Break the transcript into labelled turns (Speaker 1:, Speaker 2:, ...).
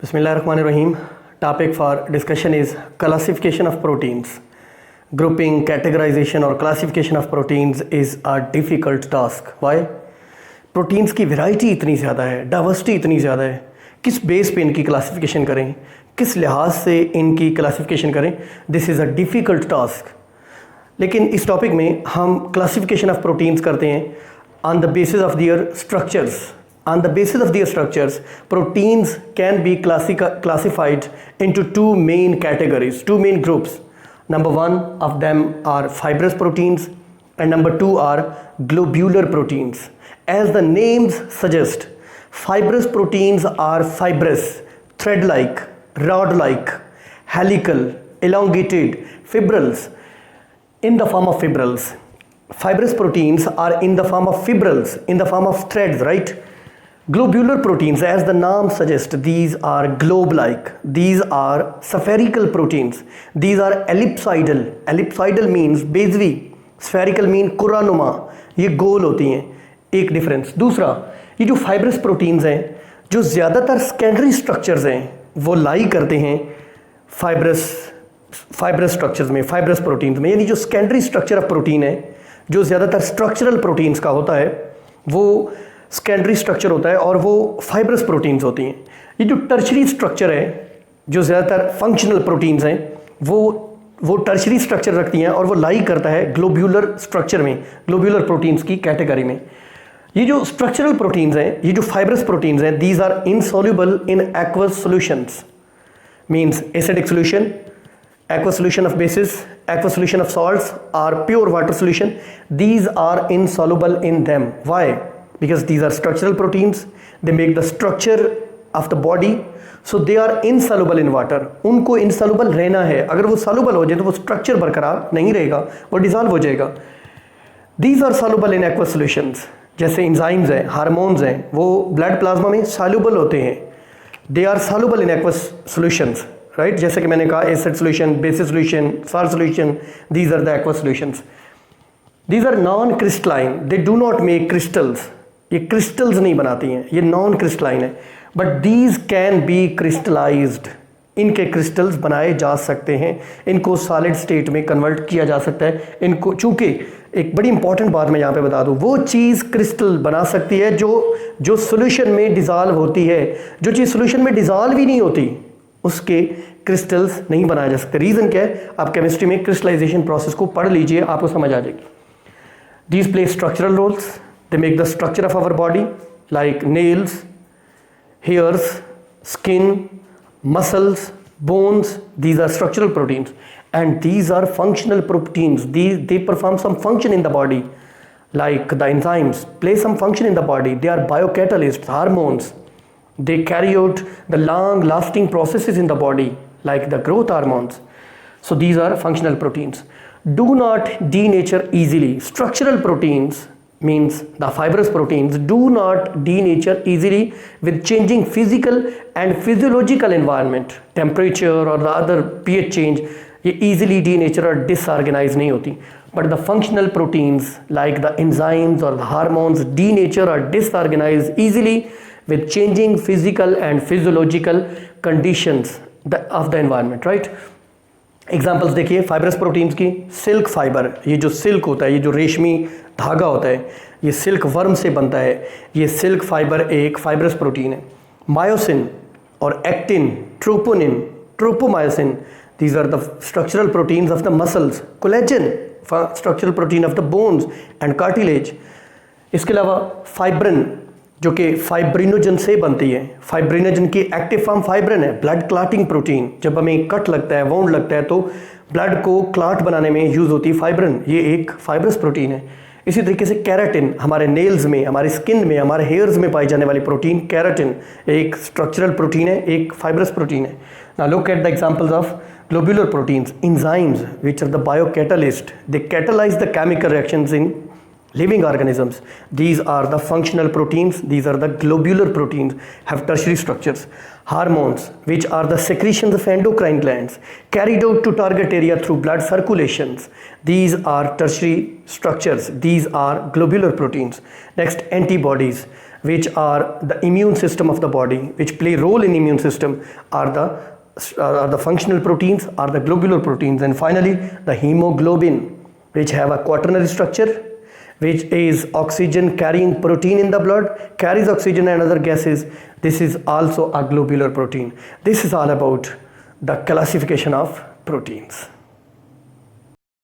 Speaker 1: Bismillahirrahmanirrahim. Topic for discussion is classification of proteins. Grouping, categorization और classification of proteins is a difficult task. Why? Proteins की variety इतनी ज़्यादा है, diversity इतनी ज़्यादा है, किस बेस पे इनकी क्लासिफिकेशन करें, किस लिहाज से इनकी क्लासिफिकेशन करें, this is a difficult task. लेकिन इस टॉपिक में हम क्लासिफिकेशन ऑफ प्रोटीन्स करते हैं on the basis of their structures. On the basis of their structures, proteins can be classified into two main categories, two main groups. Number one of them are fibrous proteins and number two are globular proteins. As the names suggest, fibrous proteins are fibrous, thread-like, rod-like, helical, elongated, fibrils, in the form of fibrils. Fibrous proteins are in the form of fibrils, in the form of threads, right? Globular proteins, as the name suggests, these are globe-like. These are spherical proteins. These are ellipsoidal. Ellipsoidal means बेजवी, spherical mean कुरानुमा. ये गोल होती हैं. एक difference. दूसरा, ये जो fibrous proteins हैं, जो ज़्यादातर सेकेंडरी स्ट्रक्चर्स हैं, वो लाई करते हैं फाइब्रस स्ट्रक्चर्स में, फाइब्रस प्रोटीन्स में. यानी जो सेकेंडरी स्ट्रक्चर ऑफ प्रोटीन है, जो ज़्यादातर स्ट्रक्चरल प्रोटीन्स का होता है, वो सेकेंडरी स्ट्रक्चर होता है और वो फाइब्रस प्रोटीन्स होती हैं. ये जो टर्शरी स्ट्रक्चर है, जो ज़्यादातर फंक्शनल प्रोटीन्स हैं, वो टर्शरी स्ट्रक्चर रखती हैं और वो लाई करता है ग्लोब्यूलर स्ट्रक्चर में, ग्लोब्यूलर प्रोटीन्स की कैटेगरी में. ये जो स्ट्रक्चरल प्रोटीन्स हैं, ये जो फाइब्रस प्रोटीन्स हैं, these are insoluble in aqueous solutions. Means acidic solution, aqueous solution of bases, aqueous solution of salts or pure water solution, these are insoluble in them. Why? Because these are structural proteins, they make the structure of the body, so they are insoluble in water. उनको insoluble रहना है. अगर वो soluble हो जाए तो वो structure बरकरार नहीं रहेगा, वो dissolve हो जाएगा. These are soluble in aqueous solutions. जैसे enzymes हैं, hormones हैं, वो blood plasma में soluble होते हैं. They are soluble in aqueous solutions. Right जैसे कि मैंने कहा acid solution, bases solution, salt solution, these are the aqueous solutions. These are non crystalline, they do not make crystals. ये क्रिस्टल्स नहीं बनाती हैं, ये नॉन क्रिस्टलाइन है. But these can be crystallized. इनके क्रिस्टल्स बनाए जा सकते हैं, इनको सॉलिड स्टेट में कन्वर्ट किया जा सकता है. इनको चूँकि एक बड़ी इंपॉर्टेंट बात मैं यहाँ पे बता दूँ, वो चीज़ क्रिस्टल बना सकती है जो सोल्यूशन में डिज़ॉल्व होती है. जो चीज़ सोल्यूशन में डिज़ॉल्व ही नहीं होती, उसके क्रिस्टल्स नहीं बनाए जा सकते. रीज़न क्या है? आप केमिस्ट्री में क्रिस्टलाइजेशन प्रोसेस को पढ़ लीजिए, आपको समझ आ जाएगी. These play structural roles, they make the structure of our body like nails, hairs, skin, muscles, bones. These are structural proteins and these are functional proteins. They perform some function in the body like the enzymes play some function in the body. They are biocatalysts, hormones. They carry out the long lasting processes in the body like the growth hormones. So these are functional proteins. Do not denature easily. Structural proteins means the fibrous proteins do not denature easily with changing physical and physiological environment, temperature or the other pH change. ये easily denature और disorganize नहीं होती. But the functional proteins like the enzymes or the hormones denature or disorganize easily with changing physical and physiological conditions of the environment, right? Examples देखिए fibrous proteins की. Silk fibre, ये जो silk होता है, ये जो रेशमी धागा होता है, ये सिल्क वर्म से बनता है. ये सिल्क फाइबर एक फाइब्रस प्रोटीन है. मायोसिन और actin, troponin, tropomyosin, these are the structural proteins of the muscles. Collagen, structural protein of the bones and cartilage. इसके अलावा फाइब्रिन, जो कि फाइब्रिनोजन से बनती है. फाइब्रिनोजन की एक्टिव फॉर्म फाइब्रिन है, ब्लड क्लॉटिंग प्रोटीन. जब हमें कट लगता है, वाउंड लगता है, तो ब्लड को क्लॉट बनाने में यूज़ होती है फाइब्रिन. ये एक फाइब्रस प्रोटीन है. इसी तरीके से कैराटिन, हमारे नेल्स में, हमारे स्किन में, हमारे हेयर्स में पाई जाने वाली प्रोटीन कैराटिन एक स्ट्रक्चरल प्रोटीन है, एक फाइब्रस प्रोटीन है. Now look at the examples of globular proteins. Enzymes, which are the biocatalyst, they catalyze the chemical reactions in living organisms. These are the functional proteins. These are the globular proteins, have tertiary structures. Hormones, which are the secretions of endocrine glands, carried out to target area through blood circulations. These are tertiary structures. These are globular proteins. Next, antibodies. which are the immune system of the body, which play role in immune system, are the functional proteins, are the globular proteins. And finally, the hemoglobin, which have a quaternary structure, which is oxygen carrying protein in the blood, carries oxygen and other gases. This is also a globular protein. This is all about the classification of proteins.